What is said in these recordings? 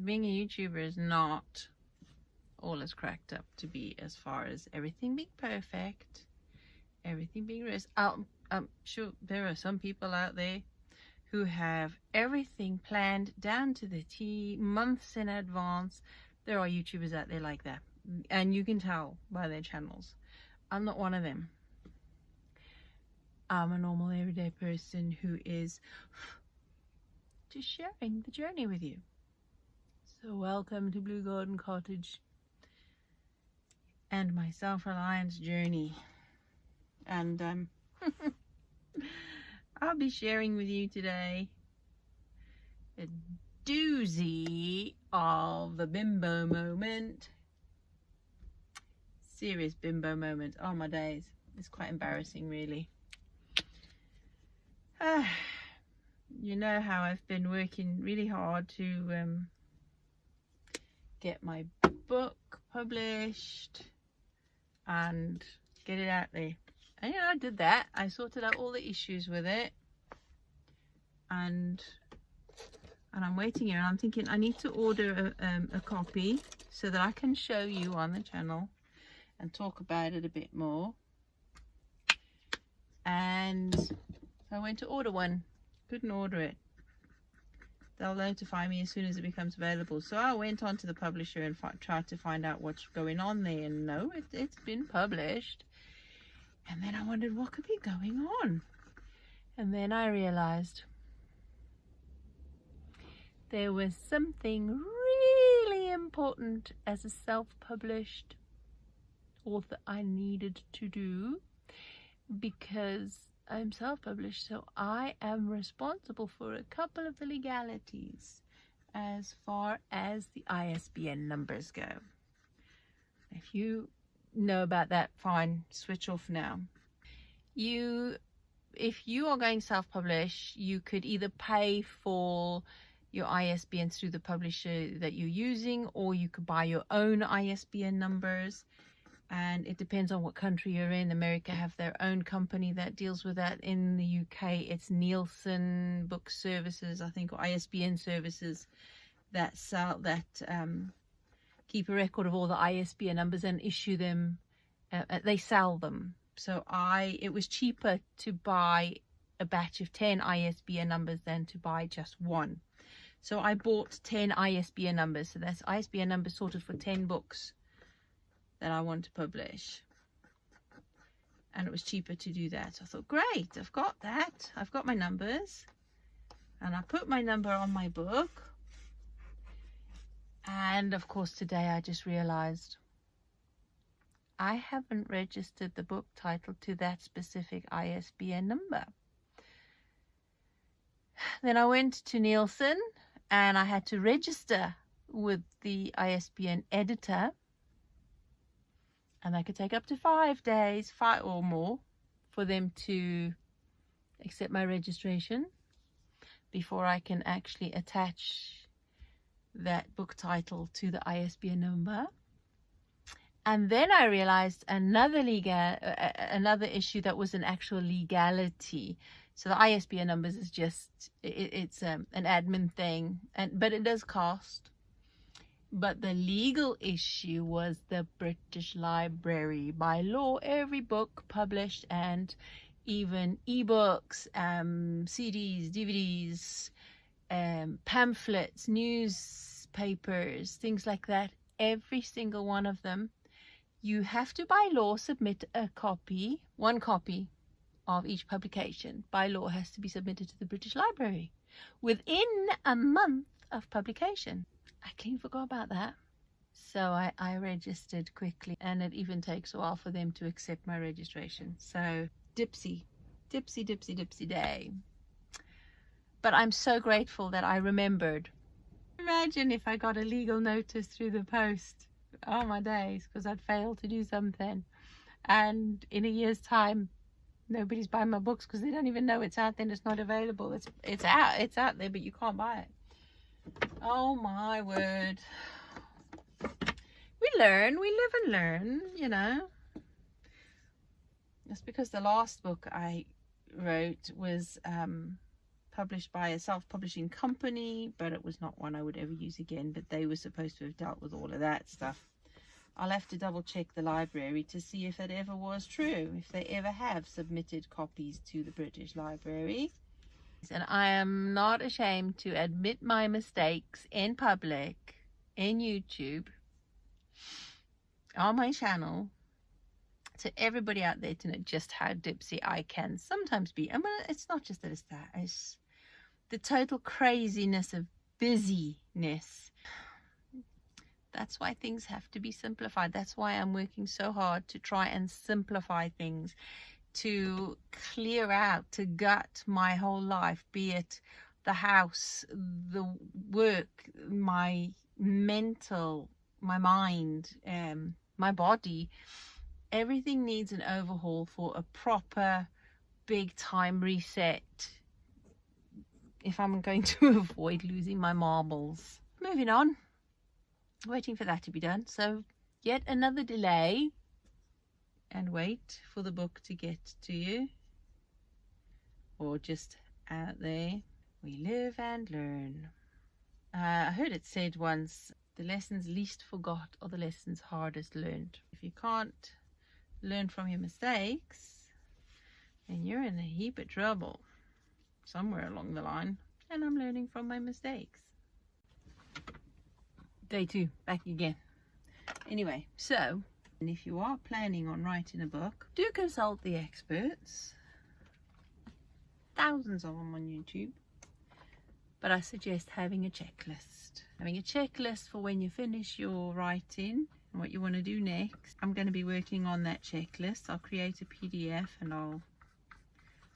being a YouTuber is not all it's cracked up to be, as far as everything being perfect, everything being rest. I'm sure there are some people out there who have everything planned down to the T, months in advance. There are YouTubers out there like that, and you can tell by their channels. I'm not one of them. I'm a normal everyday person who is just sharing the journey with you. So welcome to Blue Garden Cottage and my self-reliance journey. And I'll be sharing with you today a doozy of a bimbo moment. Serious bimbo moment. Oh my days. It's quite embarrassing, really. You know how I've been working really hard to get my book published and get it out there. And you know, I did that. I sorted out all the issues with it, and I'm waiting here, and I'm thinking I need to order a copy so that I can show you on the channel and talk about it a bit more. And I went to order one, couldn't order it. They'll notify me as soon as it becomes available. So I went on to the publisher and tried to find out what's going on there, and no, it's been published. And then I wondered what could be going on. And then I realized there was something really important as a self-published author I needed to do, because I'm self-published, so I am responsible for a couple of the legalities as far as the ISBN numbers go. If you know about that, fine, switch off now. If you are going self-publish, you could either pay for your ISBN through the publisher that you're using, or you could buy your own ISBN numbers. And it depends on what country you're in. America have their own company that deals with that. In the UK, it's Nielsen Book Services, I think, or ISBN Services that keep a record of all the ISBN numbers and issue them. They sell them. So it was cheaper to buy a batch of 10 ISBN numbers than to buy just one. So I bought 10 ISBN numbers. So that's ISBN numbers sorted for 10 books that I want to publish, and it was cheaper to do that. So I thought, great, I've got that, I've got my numbers, and I put my number on my book. And of course today I just realized I haven't registered the book title to that specific ISBN number. Then I went to Nielsen and I had to register with the ISBN editor. And that could take up to 5 days, 5 or more, for them to accept my registration before I can actually attach that book title to the ISBN number. And then I realized another issue that was an actual legality. So the ISBN numbers is just, it's an admin thing, but it does cost. But the legal issue was the British Library. By law, every book published, and even ebooks, CDs, DVDs, pamphlets, newspapers, things like that, every single one of them, you have to by law submit one copy of each publication. By law has to be submitted to the British Library within a month of publication. I clean forgot about that. So I registered quickly, and it even takes a while for them to accept my registration. So Dipsy day. But I'm so grateful that I remembered. Imagine if I got a legal notice through the post. Oh my days, because I'd failed to do something. And in a year's time, nobody's buying my books because they don't even know it's out there and it's not available. It's out there, but you can't buy it. Oh my word. We live and learn, you know. That's because the last book I wrote was published by a self-publishing company, but it was not one I would ever use again. But they were supposed to have dealt with all of that stuff. I'll have to double check the library to see if it ever was true, if they ever have submitted copies to the British Library. And I am not ashamed to admit my mistakes in public, in YouTube, on my channel, to everybody out there to know just how Dipsy I can sometimes be. I mean, it's not just that it's that, it's the total craziness of busyness. That's why things have to be simplified. That's why I'm working so hard to try and simplify things, to clear out, to gut my whole life, be it the house, the work, my mental, my mind, my body. Everything needs an overhaul for a proper big time reset if I'm going to avoid losing my marbles. Moving on. Waiting for that to be done. So yet another delay, and wait for the book to get to you, or just out there. We live and learn. I heard it said once, the lessons least forgot are the lessons hardest learned. If you can't learn from your mistakes, then you're in a heap of trouble somewhere along the line. And I'm learning from my mistakes. Day 2, back again. Anyway, so, and if you are planning on writing a book, do consult the experts. Thousands of them on YouTube. But I suggest having a checklist. Having a checklist for when you finish your writing and what you want to do next. I'm going to be working on that checklist. I'll create a PDF and I'll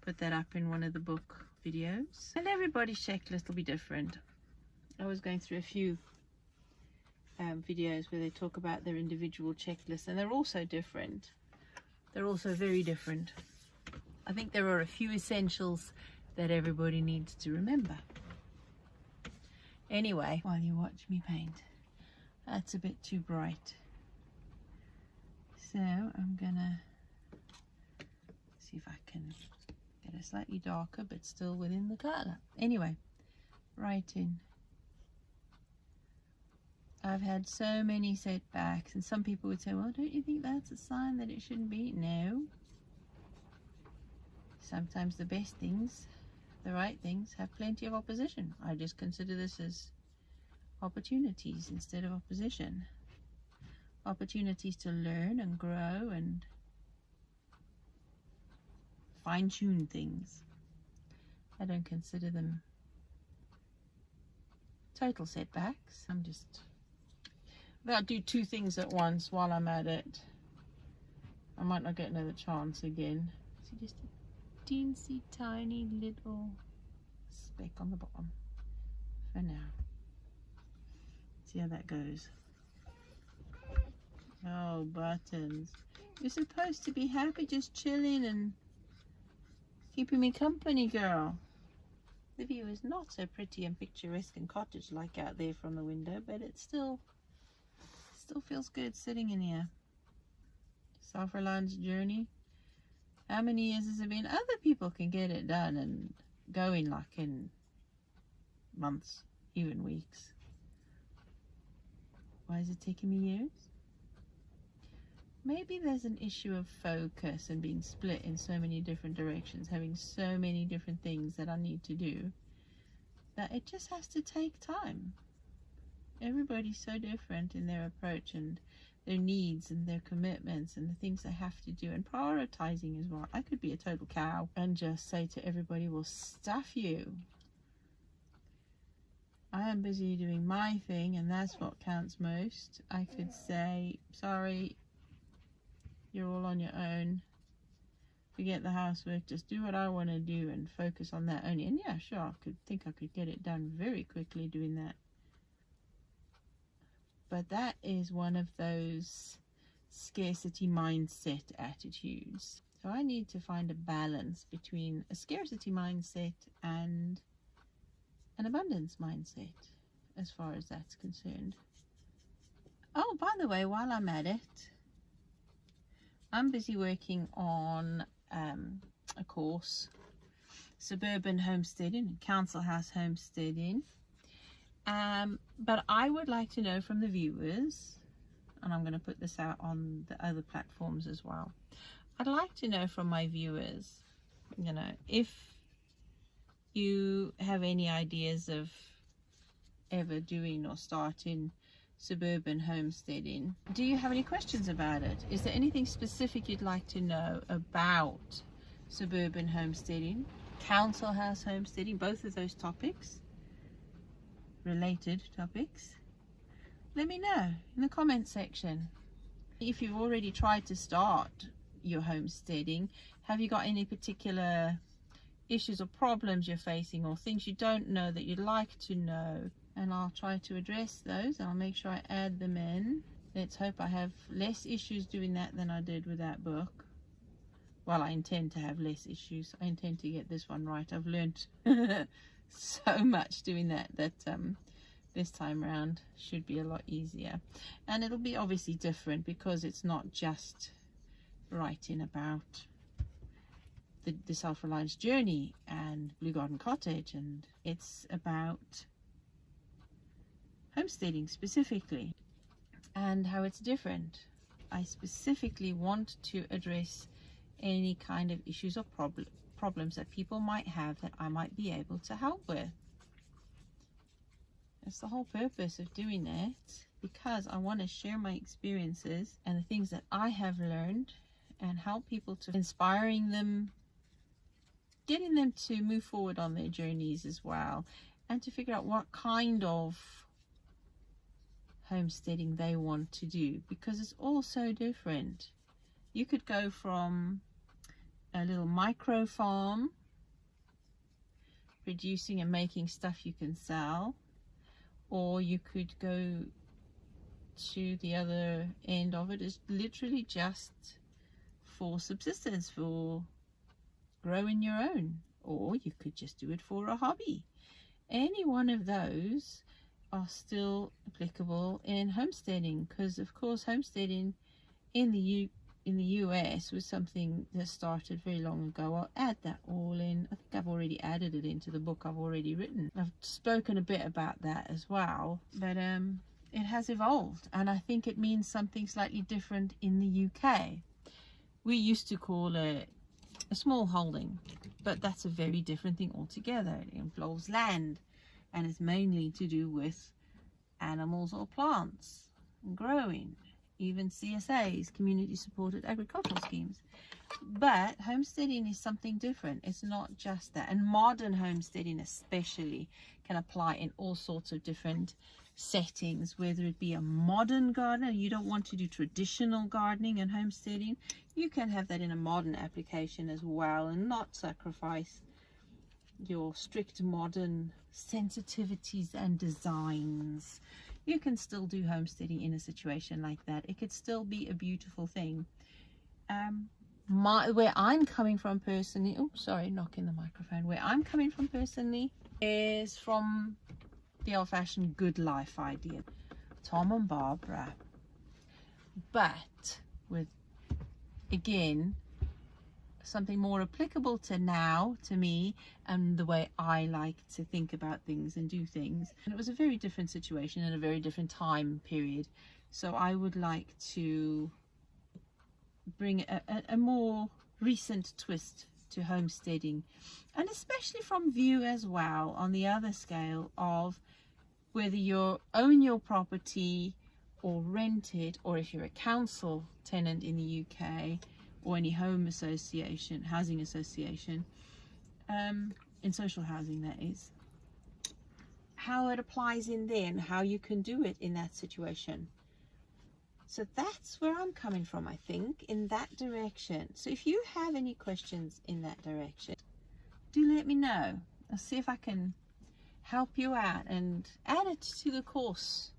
put that up in one of the book videos. And everybody's checklist will be different. I was going through a few videos where they talk about their individual checklists, and they're also different. They're also very different. I think there are a few essentials that everybody needs to remember. Anyway, while you watch me paint, that's a bit too bright. So I'm gonna see if I can get it slightly darker but still within the color. Anyway, writing. I've had so many setbacks, and some people would say, well, don't you think that's a sign that it shouldn't be? No. Sometimes the best things, the right things, have plenty of opposition. I just consider this as opportunities instead of opposition. Opportunities to learn and grow and fine-tune things. I don't consider them total setbacks. I'm just... I'll do 2 things at once while I'm at it. I might not get another chance again. See, just a teensy tiny little speck on the bottom for now. See how that goes. Oh, buttons. You're supposed to be happy just chilling and keeping me company, girl. The view is not so pretty and picturesque and cottage-like out there from the window, but it's still feels good sitting in here. Self-reliance journey. How many years has it been? Other people can get it done and going like in months, even weeks. Why is it taking me years? Maybe there's an issue of focus and being split in so many different directions, having so many different things that I need to do, that it just has to take time. Everybody's so different in their approach and their needs and their commitments and the things they have to do, and prioritizing as well. I could be a total cow and just say to everybody, well, stuff you. I am busy doing my thing and that's what counts most. I could say, sorry, you're all on your own. Forget the housework, just do what I want to do and focus on that only. And yeah, sure, I could get it done very quickly doing that. But that is one of those scarcity mindset attitudes. So I need to find a balance between a scarcity mindset and an abundance mindset, as far as that's concerned. Oh, by the way, while I'm at it, I'm busy working on a course. suburban homesteading and council house homesteading. But I would like to know from the viewers, and I'm going to put this out on the other platforms as well. I'd like to know from my viewers, you know, if you have any ideas of ever doing or starting suburban homesteading. Do you have any questions about it? Is there anything specific you'd like to know about suburban homesteading, council house homesteading, both of those topics, related topics? Let me know in the comment section. If you've already tried to start your homesteading, have you got any particular issues or problems you're facing, or things you don't know that you'd like to know? And I'll try to address those, and I'll make sure I add them in. Let's hope I have less issues doing that than I did with that book. Well, I intend to have less issues. I intend to get this one right. I've learned so much doing that this time around should be a lot easier. And it'll be obviously different because it's not just writing about the self-reliance journey and Blue Garden Cottage, and it's about homesteading specifically and how it's different. I specifically want to address any kind of issues or problems that people might have that I might be able to help with. That's the whole purpose of doing that, because I want to share my experiences and the things that I have learned and help people, to inspiring them, getting them to move forward on their journeys as well, and to figure out what kind of homesteading they want to do, because it's all so different. You could go from a little micro farm producing and making stuff you can sell, or you could go to the other end of it, is literally just for subsistence, for growing your own, or you could just do it for a hobby. Any one of those are still applicable in homesteading, because of course homesteading in the US was something that started very long ago. I'll add that all in. I think I've already added it into the book I've already written. I've spoken a bit about that as well, but it has evolved, and I think it means something slightly different in the UK. We used to call it a small holding, but that's a very different thing altogether. It involves land, and it's mainly to do with animals or plants and growing, even CSAs, community supported agricultural schemes. But homesteading is something different. It's not just that, and modern homesteading especially can apply in all sorts of different settings, whether it be a modern gardener, you don't want to do traditional gardening and homesteading, you can have that in a modern application as well, and not sacrifice your strict modern sensitivities and designs. You can still do homesteading in a situation like that. It could still be a beautiful thing. Where I'm coming from personally, oh sorry, knocking the microphone, where I'm coming from personally is from the old-fashioned good life idea, Tom and Barbara, but with, again, something more applicable to now, to me, and the way I like to think about things and do things. And it was a very different situation and a very different time period, so I would like to bring a more recent twist to homesteading, and especially from view as well, on the other scale of whether you own your property or rent it, or if you're a council tenant in the UK, or any home association, housing association, in social housing that is, how it applies in there and how you can do it in that situation. So that's where I'm coming from, I think, in that direction. So if you have any questions in that direction, do let me know. I'll see if I can help you out and add it to the course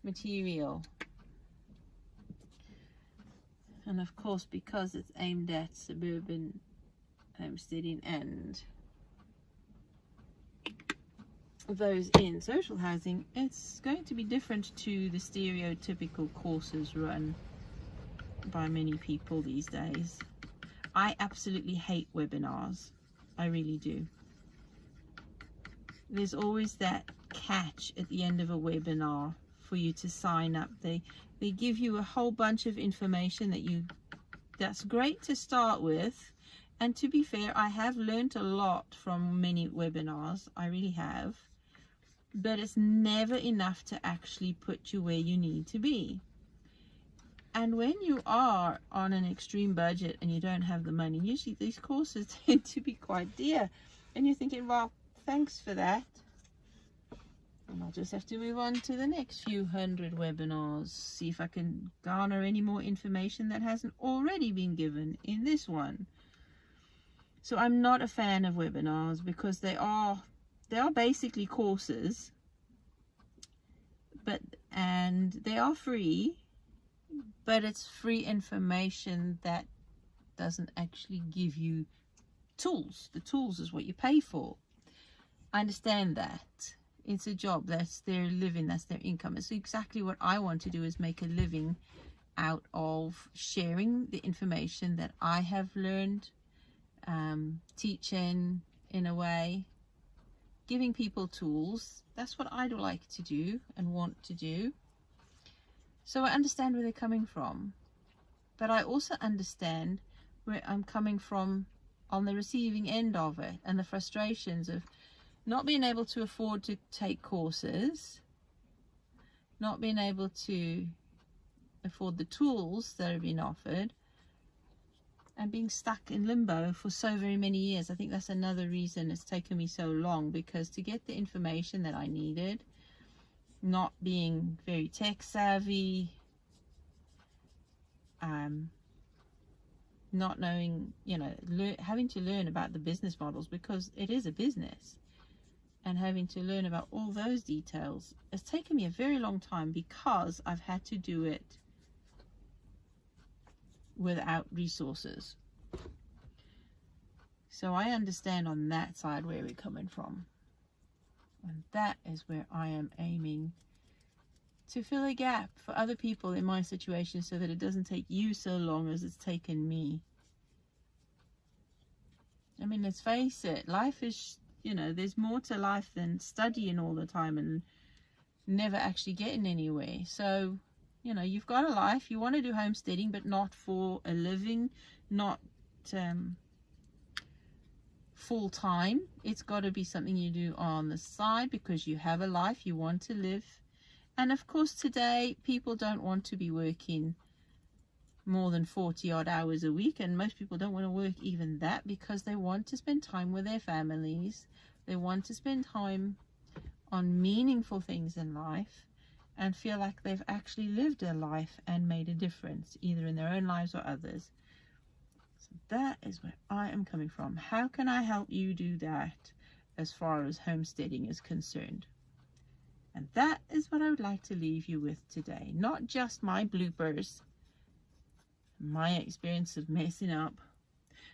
material. And of course, because it's aimed at suburban homesteading and those in social housing, it's going to be different to the stereotypical courses run by many people these days. I absolutely hate webinars. I really do. There's always that catch at the end of a webinar for you to sign up. They give you a whole bunch of information that's great to start with. And to be fair, I have learned a lot from many webinars. I really have. But it's never enough to actually put you where you need to be. And when you are on an extreme budget and you don't have the money, usually these courses tend to be quite dear. And you're thinking, well, thanks for that. And I'll just have to move on to the next few hundred webinars, see if I can garner any more information that hasn't already been given in this one. So I'm not a fan of webinars because they are basically courses, and they are free, but it's free information that doesn't actually give you tools. The tools is what you pay for. I understand that. It's a job, that's their living, that's their income. It's exactly what I want to do, is make a living out of sharing the information that I have learned, teaching in a way, giving people tools. That's what I'd like to do and want to do. So I understand where they're coming from, but I also understand where I'm coming from on the receiving end of it, and the frustrations of not being able to afford to take courses, not being able to afford the tools that are being offered, and being stuck in limbo for so very many years. I think that's another reason it's taken me so long, because to get the information that I needed, not being very tech savvy, not knowing, having to learn about the business models, because it is a business, and having to learn about all those details, it's taken me a very long time, because I've had to do it without resources. So I understand on that side where we're coming from, and that is where I am aiming to fill a gap for other people in my situation, so that it doesn't take you so long as it's taken me. I mean, let's face it, life is, there's more to life than studying all the time and never actually getting anywhere. So, you've got a life, you want to do homesteading, but not for a living, not full time. It's got to be something you do on the side, because you have a life, you want to live. And of course, today people don't want to be working more than 40 odd hours a week, and most people don't want to work even that, because they want to spend time with their families. They want to spend time on meaningful things in life and feel like they've actually lived a life and made a difference, either in their own lives or others. So that is where I am coming from. How can I help you do that as far as homesteading is concerned? And that is what I would like to leave you with today. Not just my bloopers, my experience of messing up,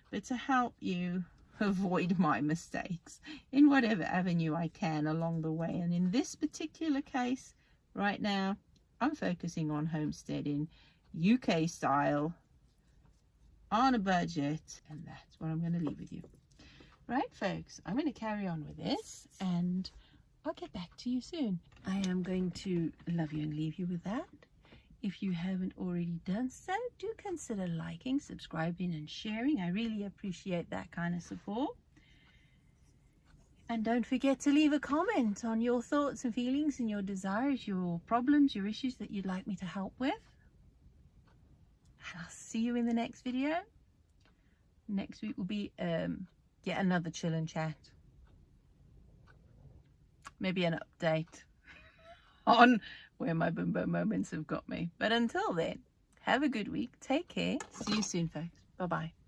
but to help you avoid my mistakes in whatever avenue I can along the way. And in this particular case, right now, I'm focusing on homesteading, UK style, on a budget, and that's what I'm going to leave with you. Right, folks, I'm going to carry on with this, and I'll get back to you soon. I am going to love you and leave you with that. If you haven't already done so, do consider liking, subscribing, and sharing. I really appreciate that kind of support. And don't forget to leave a comment on your thoughts and feelings and your desires, your problems, your issues that you'd like me to help with. And I'll see you in the next video. Next week will be yet another chill and chat. Maybe an update on where my bimbo moments have got me. But until then, have a good week. Take care. See you soon, folks. Bye-bye.